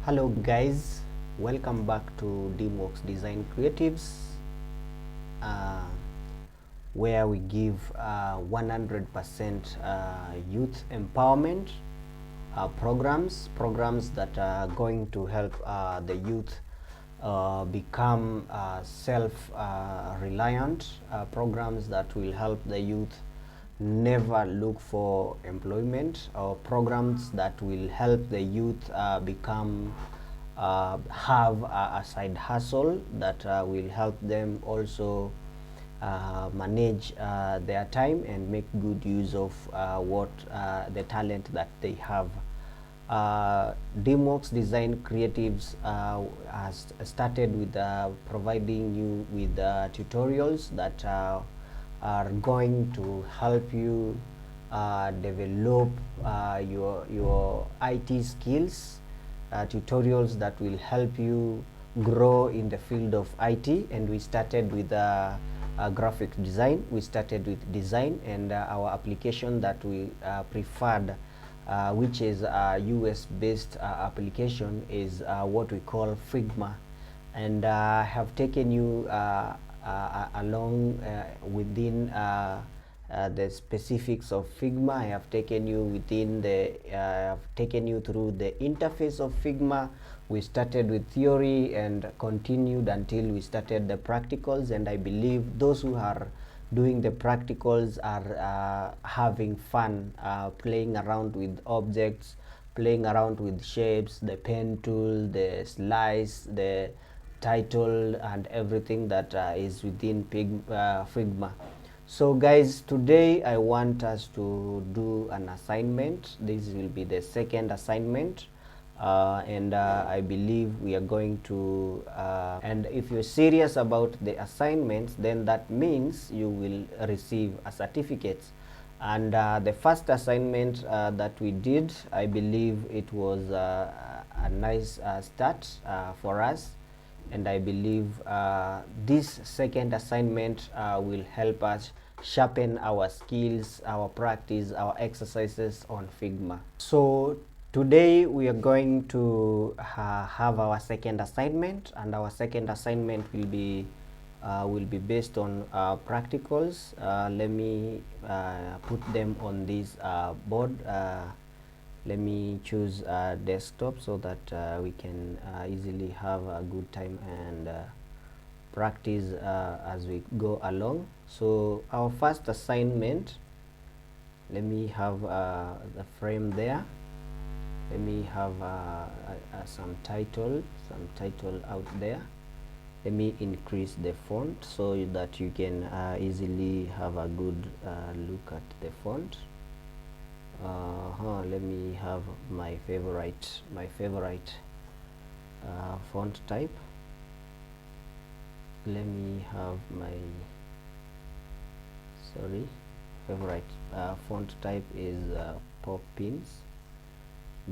Hello guys, welcome back to DMOX Design Creatives, uh, where we give 100% youth empowerment programs that are going to help the youth become self-reliant, programs that will help the youth never look for employment, or programs that will help the youth become have a side hustle that will help them also manage their time and make good use of the talent that they have. DMOX Design Creatives has started with providing you with tutorials that are going to help you develop your IT skills, tutorials that will help you grow in the field of IT. And we started with graphic design. We started with design, and our application that we preferred, which is a US based application, is what we call Figma. And I have taken you along within the specifics of Figma. I have taken you within the taken you through the interface of Figma. We started with theory and continued until we started the practicals, and I believe those who are doing the practicals are having fun playing around with objects, playing around with shapes, the pen tool, the slice, the title, and everything that is within Figma. So guys, today I want us to do an assignment. This will be the second assignment, and I believe we are going to and if you're serious about the assignments, then that means you will receive a certificate. And the first assignment that we did, I believe it was a nice start for us, and I believe this second assignment will help us sharpen our skills, our practice, our exercises on Figma. So today we are going to have our second assignment, and our second assignment will be based on practicals. Let me put them on this board. Let me choose a desktop so that we can easily have a good time and practice as we go along. So our first assignment, let me have the frame there. Let me have some title out there. Let me increase the font so that you can easily have a good look at the font. Let me have my favorite font type. Let me have my favorite font type is Poppins.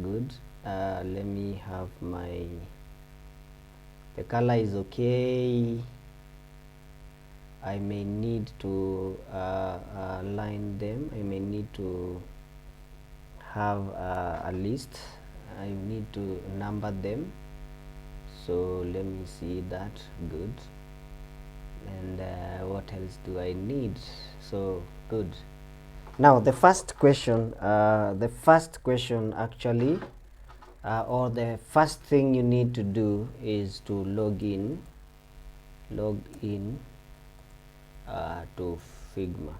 Good. Let me have the color is okay. I may need to line them. I may need to have a list. I need to number them, so let me see that. Good. And what else do I need? So good. Now the first question actually, or the first thing you need to do is to log in to Figma.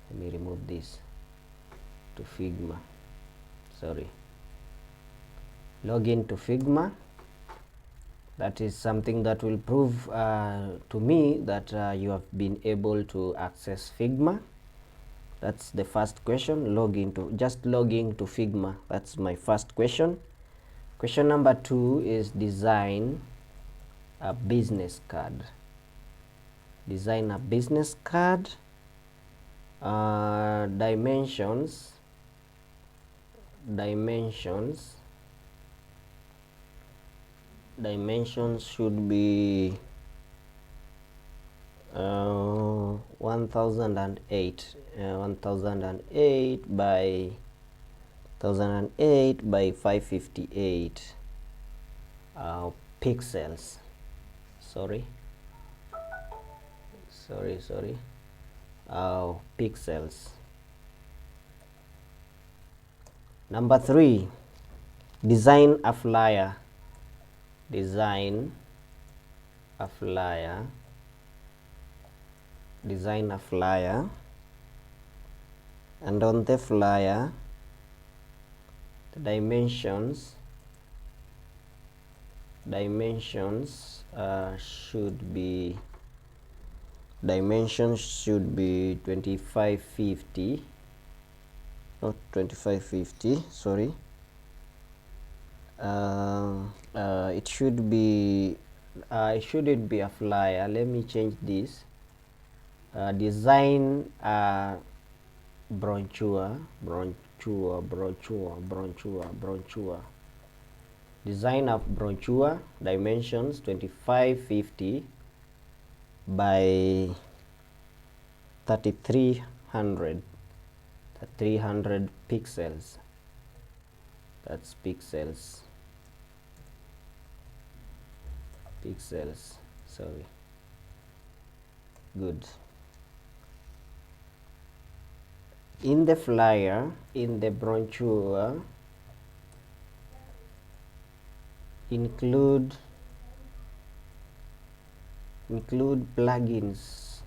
Let me remove this. To Figma, log in to Figma. That is something that will prove to me that you have been able to access Figma. That's the first question. Just log in to Figma. That's my first question. Question number 2 is design a business card. Design a business card. Dimensions should be 1008 by 558. pixels. Sorry. Pixels. Number 3, design a flyer. Design a flyer. Design a flyer. And on the flyer, the dimensions should be 2550, not 2550, sorry. It should be it shouldn't be a flyer. Let me change this. Design a brochure. Design a brochure, dimensions 2550 by 3300 pixels. That's pixels. Sorry. Good. In the flyer, in the brochure, include plugins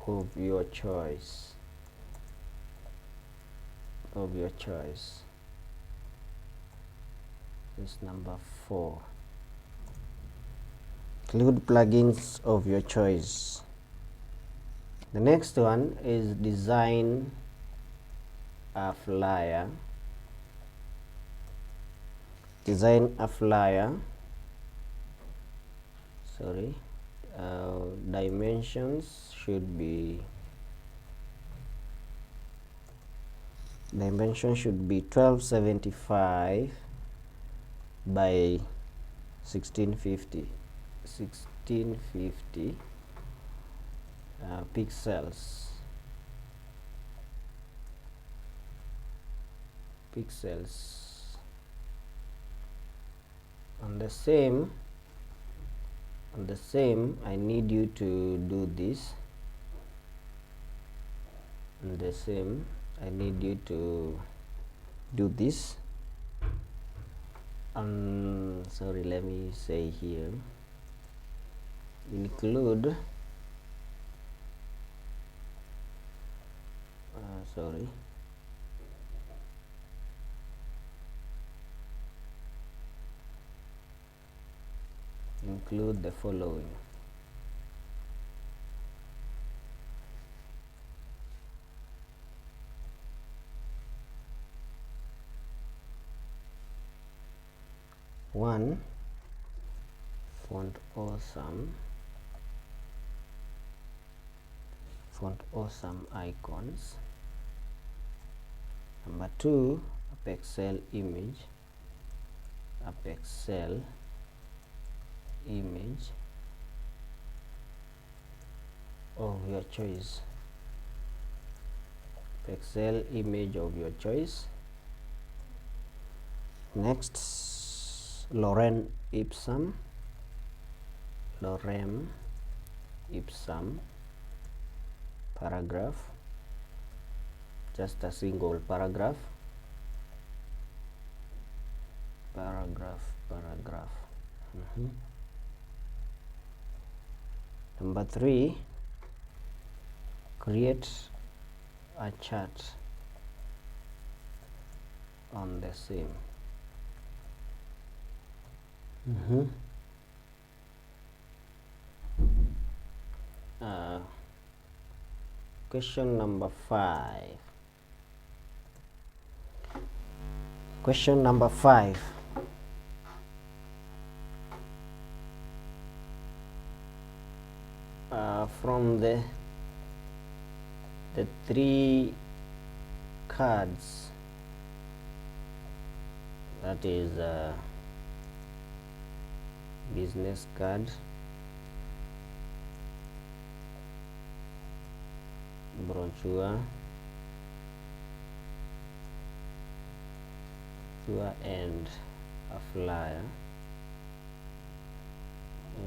of your choice. This is number 4. Include plugins of your choice. The next one is design a flyer. Design a flyer. Sorry. Dimensions should be 1275 by 1650 pixels. On the same I need you to do this. On the same I need you to do this. Sorry, let me say here, include include the following. One, font awesome icons. Number 2, a pixel image of your choice. Pixel image of your choice. Next, lorem ipsum paragraph, just a single paragraph. Number 3, create a chart on the same. Question number 5. From the 3 cards, that is business card, brochure, and a flyer,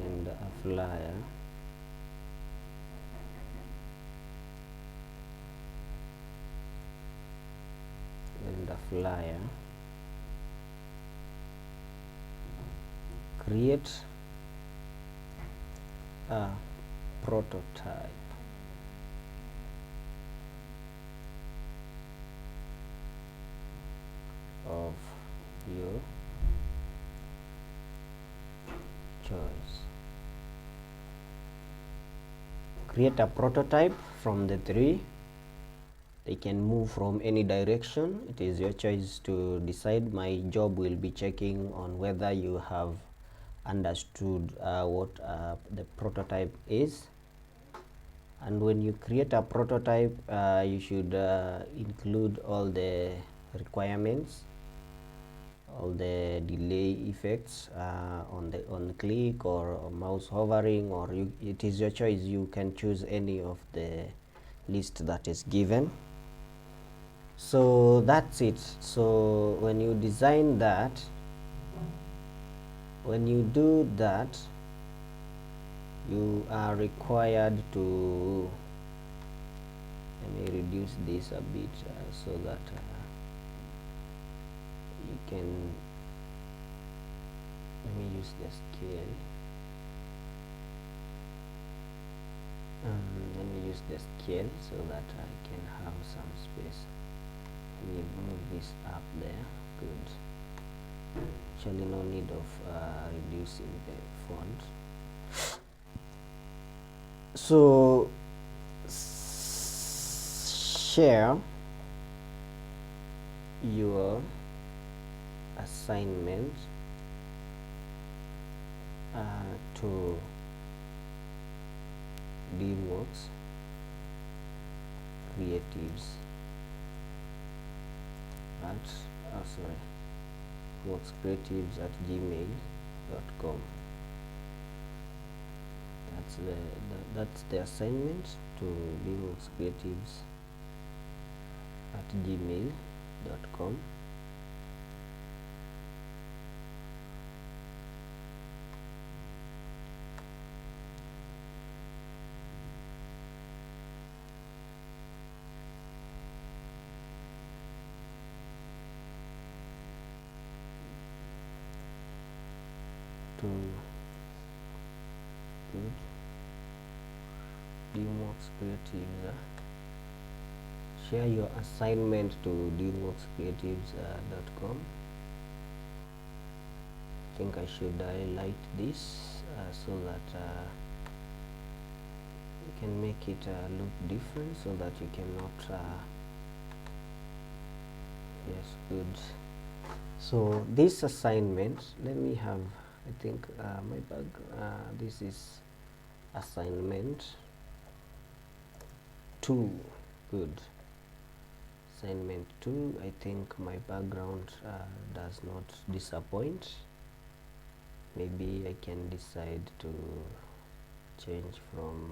and a flyer, and a flyer. Create a prototype of your choice. Create a prototype from the three. They can move from any direction. It is your choice to decide. My job will be checking on whether you have understood what the prototype is. And when you create a prototype, you should include all the requirements, all the delay effects on the click or mouse hovering, or it is your choice. You can choose any of the list that is given. So that's it. So when you design that, when you do that, you are required to, let me reduce this a bit so that you can, let me use the scale. Let me use the scale so that I can have some space. Let me move this up there. Good. Actually, no need of reducing the font. So share your assignment to DreamWorks Creatives at workscreatives@gmail.com. That's the assignment to DreamWorks Creatives@gmail.com. Good. DreamWorks Creatives. Share your assignment to DreamWorksCreatives.com. I think I should highlight this so that you can make it look different, so that you cannot. Yes, good. So this assignment, let me have, I think my bag, this is assignment 2. Good. Assignment 2. I think my background does not disappoint. Maybe I can decide to change from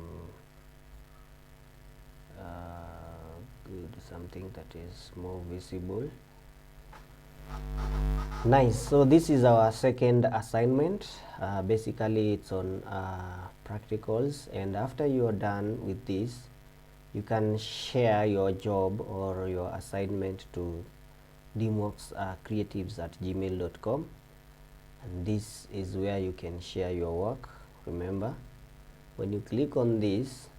something that is more visible. Nice. So this is our second assignment. Basically it's on practicals, and after you are done with this, you can share your job or your assignment to DreamWorks Creatives@gmail.com, and this is where you can share your work. Remember, when you click on this,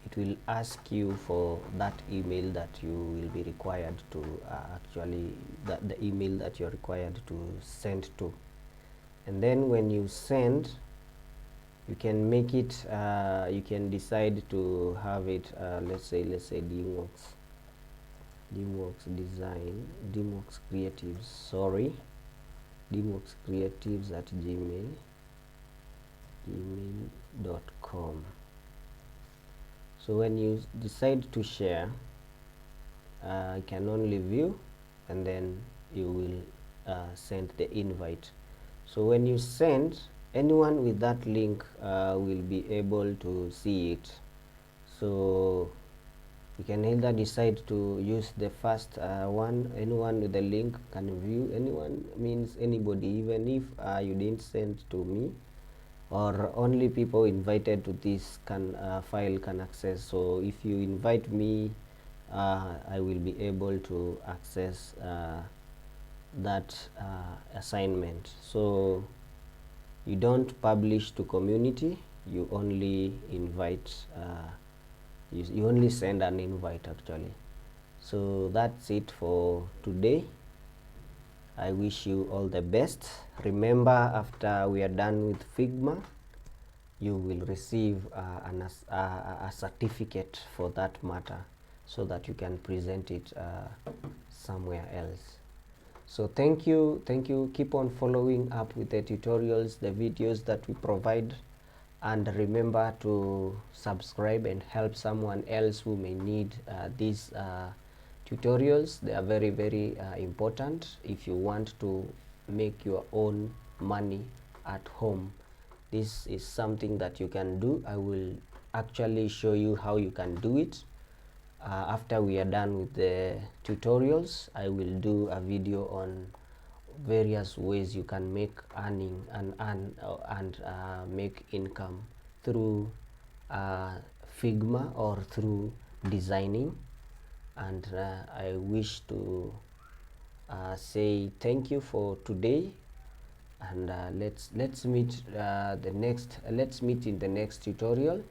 it will ask you for that email that you will be required to the email that you're required to send to. And then when you send, you can make it, you can decide to have it, let's say DreamWorks design, DreamWorks Creatives, sorry, DreamWorks Creatives@gmail.com. So when you decide to share, I can only view, and then you will send the invite. So when you send, anyone with that link will be able to see it. So You can either decide to use the first one. Anyone with the link can view. Anyone means anybody, even if you didn't send to me, or only people invited to this can file can access. So if you invite me, I will be able to access that assignment. So you don't publish to community, you only invite, you only send an invite actually. So that's it for today. I wish you all the best. Remember, after we are done with Figma, you will receive a certificate for that matter, so that you can present it somewhere else. So thank you, keep on following up with the tutorials, the videos that we provide, and remember to subscribe and help someone else who may need these tutorials. They are very, very important if you want to make your own money at home. This is something that you can do. I will actually show you how you can do it. After we are done with the tutorials, I will do a video on various ways you can make earning and make income through Figma or through designing. And I wish to say thank you for today, and let's meet let's meet in the next tutorial,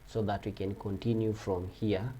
so that we can continue from here.